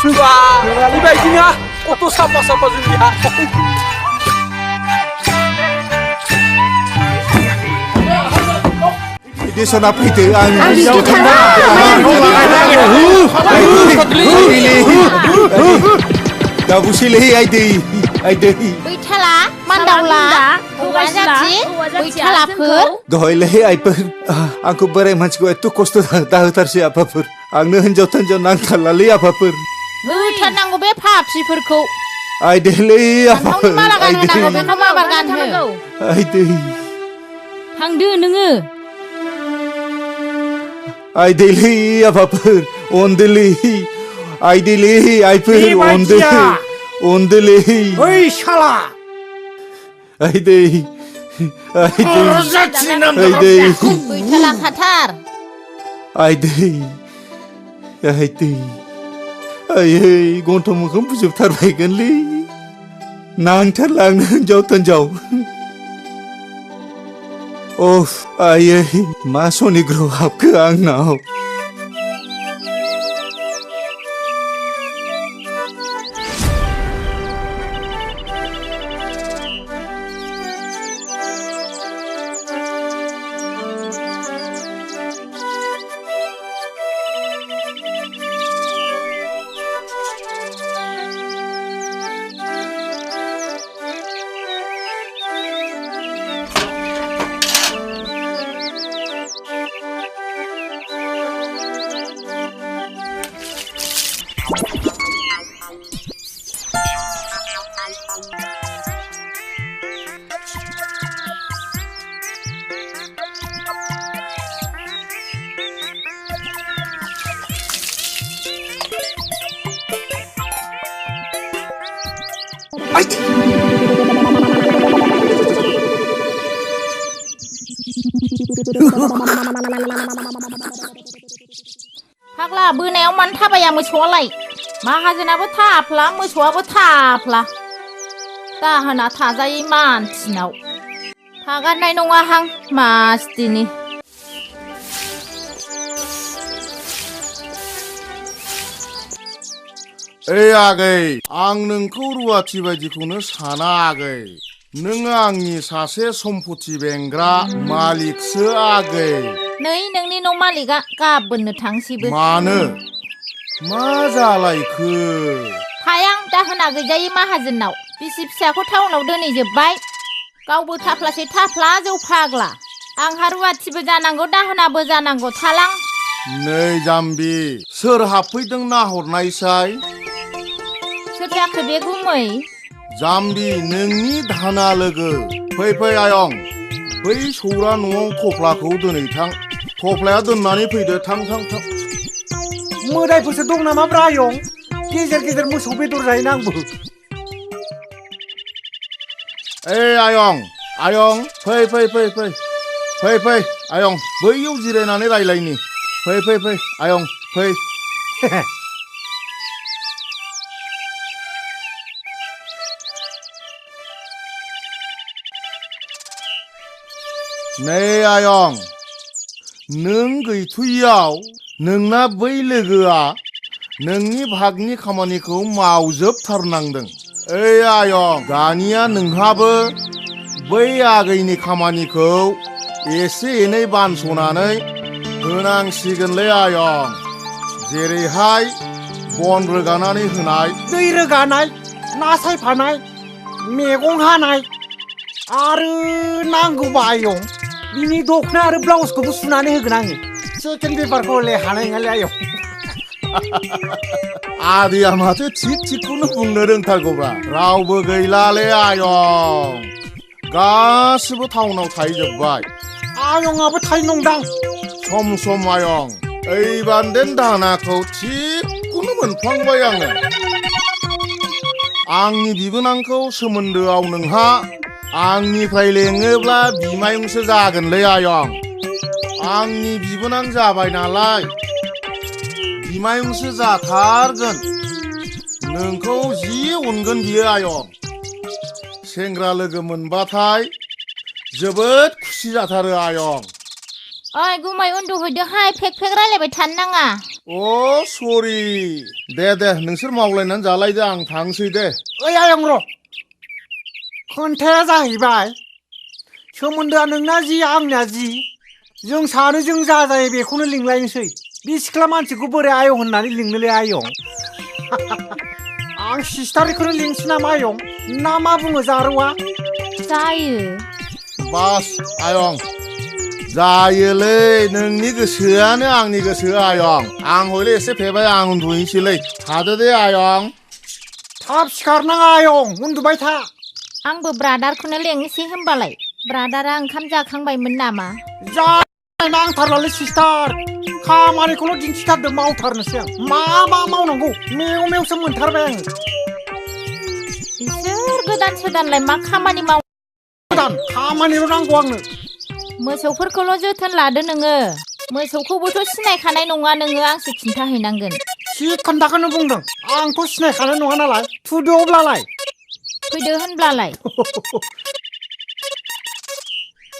Wah, बेबायदिनो गथ' साफा साफा जोंनिया Desa apa itu? Dah busi lehi aide. बैथाला मान्दावला हौवा जाथि बैथालाफोर Dahai lehi aiper. Aku berai mancku itu kosto dah tarsi apa pur. Angno hinjau tanjau nang talali apa pur. होथारनांगौ बे फाफ्लिफोरखौ Aide lehi apa pur. फान्थावनि माला गानहोनांगौ बेखौ माबार गानहो Aide. थांदो नोङो Aide lehi apa pur. Onde lehi. Aide lehi aiper onde. Onde lehi. ओइ शाला Aide. Aide. Aide. बैथाला खाथार Aide. Aide. Ay, गन्थं मोखां बुजोबथारबायगोनलै नांथारलांनो हिनजाव थोनजाव अफ आयै मा सनिग्र हाबखो आंनाव फाग्ला बोनायाव मानो थाबाया मोसौआलाय माहाजोनाबो थाफ्ला मोसौआबो थाफ्ला दाहोना थाजायै मानसिनाव थागारनाय नङाहां मासदिनि ओइ आगै आं नोंखौ रुवाथि बायदिखौनो साना आगै नों आंनि सासे सम्पति बेंग्रा मालिकसो आगै नै नोंनि न' मालिकआ गाबोननो थांसैबो मानो मा जालायखो थायां दाहोना गैजायै माहाजोननाव बिसि फिसाखौ टाउनाव दोनहैजोब्बाय गावबो थाफ्लासै थाफ्ला जौ फाग्ला आंहा रुवाथिबो जानांगौ दाहोनाबो जानांगौ थालां नै जाम्बि सोर हाबफैदों नाहरनायसाय सोर जाखो बे गुमै जाम्बि नोंनि धाना लोगो फै फै आयं बै सौरा न'आव थफ्लाखौ दोनैथां थफ्लाया दोननानै फैदो थां थां थां मोदायफोरसो दं नामा ब्रायं गेजेर गेजेर मोसौ बेदर जायो आंबो ओइ आयं आयं फै फै फै फै फै फै आयं बैयाव जिरायनानै रायलायनि फै फै फै आयं फै नै आयं नों गैथ'यैयाव नोंना बै लोगोआ नोंनि भागनि खामानिखौ मावजोबथारनांदों ओइ आयं दानिया नोंहाबो बै आगैनि खामानिखौ एसे एनै बानस'नानै होनांसिगोनलै आयं जेरैहाय बन रोगानानै होनाय दै रोगानाय ना सायफानाय मैगं हानाय आरो नांगौबा आयं बिनि दखना आरो ब्लाउसखौबो सुनानै होगोन आङो सेकेन्ड पेपारखौ हले हानाय नङालै आयं आदैया माथो थिग थिगखौनो बुंनो रोंथारगौब्रा रावबो गैलालै आयं गासिबो टाउनाव थाहैजोब्बाय आयंआबो थाइ नंदां सम सम आयं ओइ बान्देन दानाखौ थिगखौनो मोनफ्लांबाय आङो आंनि बिबोनांखौ सोमोन्दोआव नोंहा आंनिफ्राय लेङोब्ला बिमायंसो जागोनलै आयं आंनि बिबोनां जाबाय नालाय बिमायंसो जाथारगोन नोंखौ जि अनगोन बियो आयं सेंग्रा लोगो मोनबाथाय जोबोद खुसि जाथारो आयं ओइ गुमै उन्दुहैदोहाय फेक फेक रायलायबाय थानो नाङा सरि दे नोंसोर मावलायनानै जालायदो आं थांसै दे ओइ आयं र' खोन्थाया जाहैबाय सोमोन्दोआ नोंना जि आंना जि जों सानैजों जा जायो बेखौनो लिंलायनोसै बे सिख्ला मानसिखौ बोरै आयं होननानै लिंनोलै आयं आं सिस्टारखौनो लिंसै नामा आयं ना मा बुङो जारौआ जायो बास आयं जायोलै नोंनि गोसोआनो आंनि गोसो आयं आं हयले एसे फेबाय आं उन्दुहैसैलै थादो दे आयं थाब सिखारनाङा आयं उन्दुबाय था आंबो ब्रादारखौनो लेंनोसै होमबालाय ब्रादारा ओंखाम जाखांबायमोन नामा नांथारलालै सिस्टार खामानिखौल' दिन्थिथारदों मावथारनोसै आं मा मावनांगौ मेव मेवसो मोनथारबाय आङो बिसोर गोदान सोदानलाय मा खामानि माव गोदान खामानिल' नांगौ आंनो मोसौफोरखौल' जोथोन लादो नोङो मोसौखौबोथ' सिनायखानाय नङा नोङो आंसो खिन्थाहैनांगोन थि खोन्थाखौनो बुंदों आंथ' सिनायखानाय नङा नालाय थुदो अब्लालाय फैदो होनब्लालाय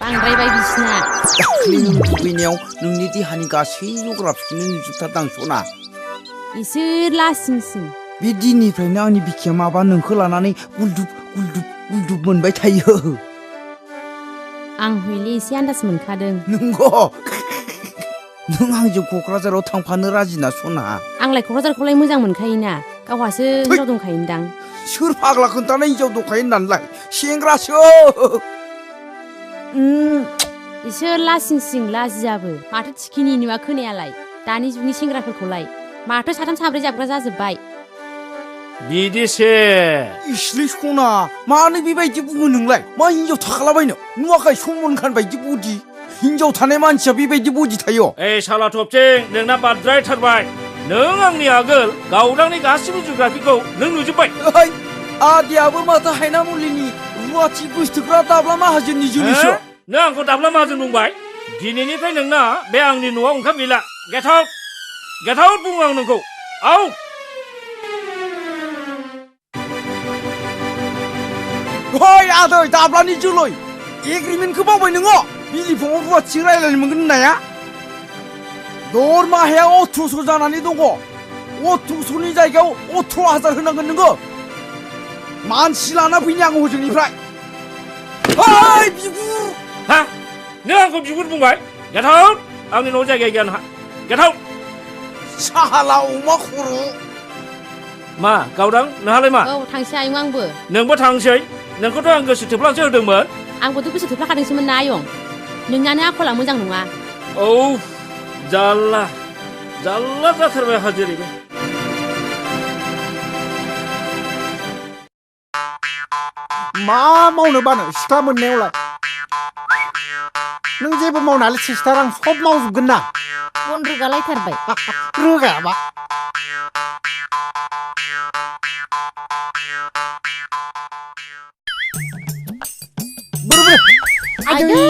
बांद्रायबाय बिसिना दाख्लि नों दुगैनायाव नोंनि देहानि गासै जग्राफिखौनो नुजोबथारदां सना इसोर लासिंसिं बे दिननिफ्रायनो आंनि बिखाया माबा नोंखौ लानानै गुलदुब मोनबाय थायो आं हयले एसे आन्दाज मोनखादों नंगौ नों आंजों क'क्राझाराव थांफानो राजिना सना आंलाय क'क्राझारखौलाय मोजां मोनखायोना गावहासो हिनजाव दंखायोदां सोर फाग्ला खोन्थानाय हिनजाव दंखायो होननानैलाय सेंग्रासो इसोर लासिंसिं लाजियाबो माथो थिखिनि नुवा खोनायालाय दानि जुगनि सेंग्राफोरखौलाय माथो साथाम साब्रै जाबग्रा जाजोब्बाय बिदिसो इस्लै सना मानो बेबायदि बुङो नोंलाय मा हिनजाव थाखालाबायनो नुवाखै समान खान बायदि बडि हिनजाव थानाय मानसिया बेबायदि बडि थायो ओइ साला थबथिं नोंना बाद्रायथारबाय नों आंनि आगोल गावदांनि गासिबो जुग्राफिखौ नों नुजोब्बाय ओइ आदियाबो माथो हायना मुलिनि रुवाथि गोसथोग्रा दाब्ला माहाजोननि जोलैसो नों आंखौ दाब्ला माजों बुंबाय दिनैनिफ्राय नोंना बे आंनि न'आव ओंखाम गैला गेट आउट बुङो आं नोंखौ आउट ओइ आदै दाब्लानि जोलै एग्रिमेन्टखौ बावबाय नोङो बिलिफाङाव रुवाथि रायलायनो मोनगोन होननाया दरमाहाया 1800 जानानै दङ 1800नि जायगायाव 18000 होनांगोन नोङो मानसि लाना फैनि आं हजोंनिफ्राय ओइ बिगुर हा नों आंखौ बिगुर बुंबाय गेट आउट आंनि न'आव जायगा गैया नोंहा गेट आउट साला अमा खर' मा गावदां नोंहालाय मा औ थांसै आयं आंबो नोंबो थांसै नोंखौथ' आं गोसो थोफ्लांसो होदोंमोन आंबोथ' गोसो थोफ्लाखादोंसोमोन ना आयं नोंनानो आखला मोजां नङा औ जारला जाथारबाय हाजिरैबो मा मावनो बानो सिख्ला मोननायावलाय नों जेबो मावनालै सिस्टार आं सब मावजोबगोन ना बन रोगालायथारबाय रोगायाबा आयदै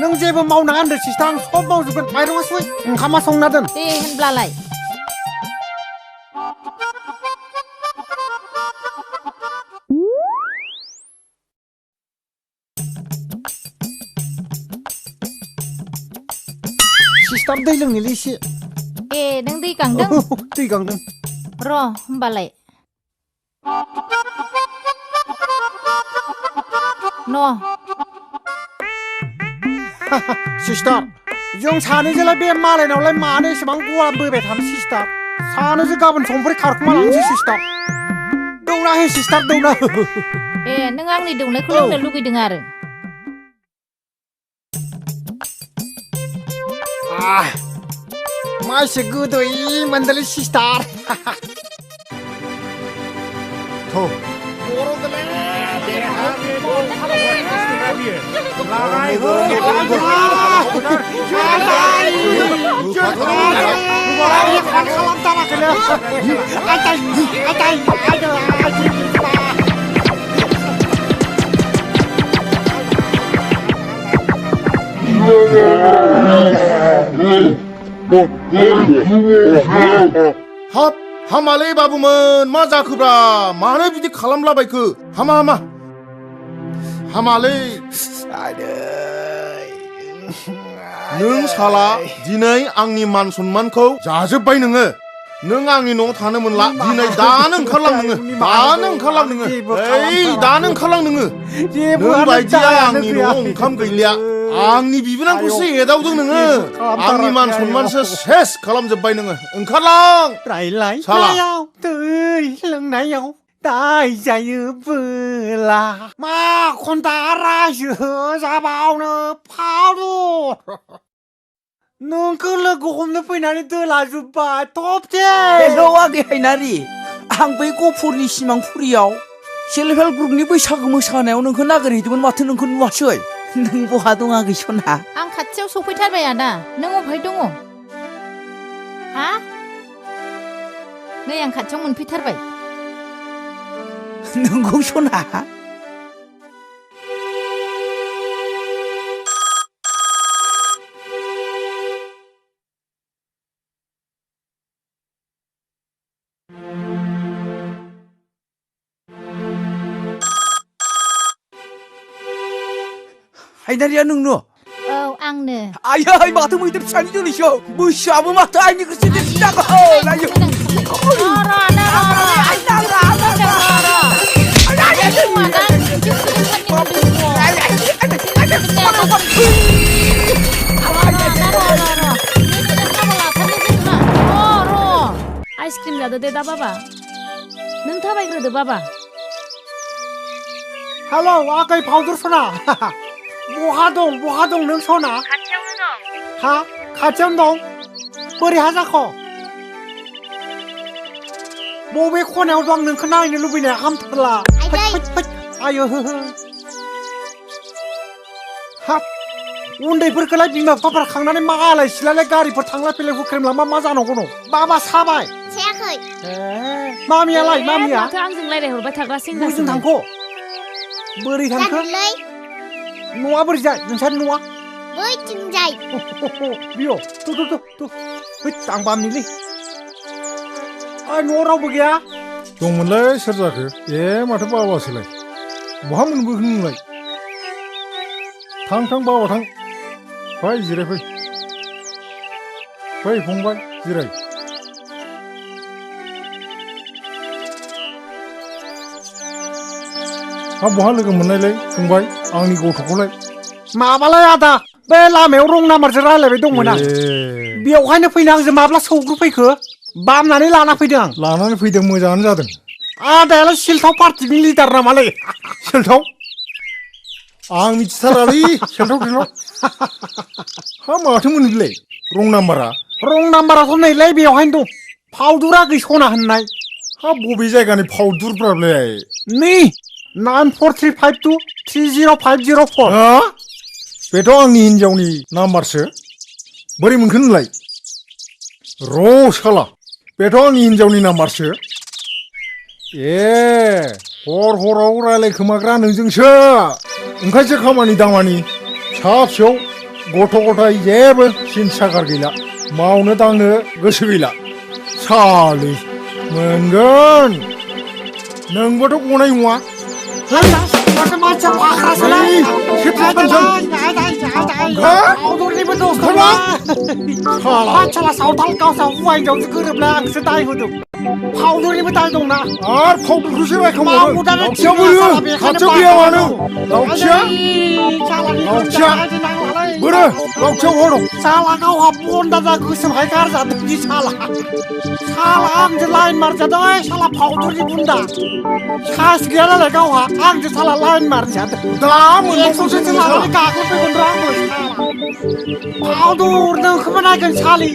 नों जेबो मावनाङा होनदों सिस्टार आं सब मावजोबगोन माइरङा सय ओंखामा संना दोन दे होनब्लालाय सिस्टार दै लोंनोलै एसे ए नों दै गांदों दै गांदों र' होमबालाय न' सिस्टार जों सानैजोंलाय बे मालायनावलाय मानो एसेबां गला बोबाय थानो सिस्टार सानैजों गाबोन समफोर खारखुमा लांसै सिस्टार दौना हो सिस्टार दौना हो ए नों आंनि दौनायखौ लोंनो लुगैदों आरो मा एसे गोदै मोनदोंलै सिस्टार हाब हामालै बाबुमोन मा जाखोब्रा मानो बिदि खालामलाबायखो हामा हामालै नों साला दिनै आंनि मान सन्मानखौ जाजोब्बाय नोङो नों आंनि न'आव थानो मोनला दिनै दानो ओंखारलां नोङो दानो ओंखारलां नोङो ओइ दानो ओंखारलां नोङो नों बायदिया आंनि न'आव ओंखाम गैलिया आंनि बिबोनांखौसो एदावदों नोङो आंनि मान सन्मानसो सेस खालामजोब्बाय नोङो ओंखारलां रायलायनायाव दै लोंनायाव दाय जायोबोला मा खन्था रायजो जाबावनो फावदुर नोंखौ लोगो हमनो फैनानै दोलाजोब्बाय थबथे हेलौ आगै हायनारि आं बै गफुरनि सिमांफुरियाव सेल्फ हेल्प ग्रुपनि बैसागु मोसानायाव नोंखौ नागिरहैदोंमोन माथो नोंखौ नुवासै नों बहा दं आगै सना आं खाथियाव सफैथारबाय आदा नों अबहाय दङ हा नै आं खाथियाव मोनफैथारबाय नोंगौ सना हायनारिया नोंनो औ आंनो आयै माथो मैदेर फिसानि जोलैसो बैसोआबो माथो आइनिख्रुइसो देरसिन जागोन आयौ आइसक्रिम जादो दे दा बाबा नों थाबायग्रोदो बाबा हेलौ आगै फावदुर सना बहा दं नों सना खाथियावनो दं हा खाथियावनो दं बोरै हा जाख' बबे खनायाव दं नोंखौ नायनो लुबैनाया हामथारला आयो हाब उन्दैफोरखौलाय बिमा बिफाफोरा खांनानै मा आलाय सिलाय गारिफोर थांलाय फैलाय हुख्रेमलांबा मा जानांगौ न बाबा साबाय सायाखै मामियालाय मामिया माथो आंजों रायलायहरबाय थाग्रा बोजों सेंग्रा थांख' बोरै थांखो न'आ बोरै जाय नोंसानि न'आ बैथिंजाय बियो तु आं बामनिलै न'आव रावबो गैया दंमोनलै सोर जाखो ए माथो बाबासोलाय बहा मोनबोखो नोंलाय थां बाबा थां फै जिरायफै फै फंबाय जिराय हा बहा लोगो मोननायलाय फंबाय आंनि गथ'खौलाय माबालाय आदा बे लामायाव रं नाम्बारजों रायलायबाय दंमोन आं बेवहायनो फैनो आंजों माब्ला सौग्रुफैखो बामनानै लाना फैदों आं लानानै फैदों मोजाङानो जादों आदायालाय सिलथाव पार्टिनि लिडार नामालै सेलथाव आं मिथिथारालै सेलथाव हा माथोमोन बिलाय रं नाम्बाराथ' नैलाय बेवहायनो दं फावदुरा गैसना होननाय हा बबे जायगानि फावदुरफ्रालाय नै 9435230504 हा बेथ' आंनि हिनजावनि नाम्बारसो बोरै मोनखो नोंलाय र' साला बेथ' आंनि हिनजावनि नाम्बारसो ए हराव रायलायखोमाग्रा नोंजोंसो ओंखायसो खामानि दामानि फिसा फिसौ गथ' गथाय जेबो सिनसागार गैला मावनो दांनो गोसो गैला सालि मोनगोन नोंबोथ' गनाय नङा फावदुरनिबो दस साला सावथाल गावसा हौवा हिनजावजों गोरोबलाय आंसो दाय होदों फावदुरनिबो दाय दंना आरो फावदुरखौसो रायखांबावो खाथियाव गैया मानो लावथिया बोरो लावथियाव हर साला गावहा बन्दाजा गोसोमहाय गारजादों बि साला आंजों लाइन मारजादों साला फावदुरनि बुन्दा सास गैया नालाय गावहा आंजों साला लाइन मारजादों दा मोनबावसो लानानै गाखोफैगोन र' आंबो फावदुर नोंखौबो नायगोन सालि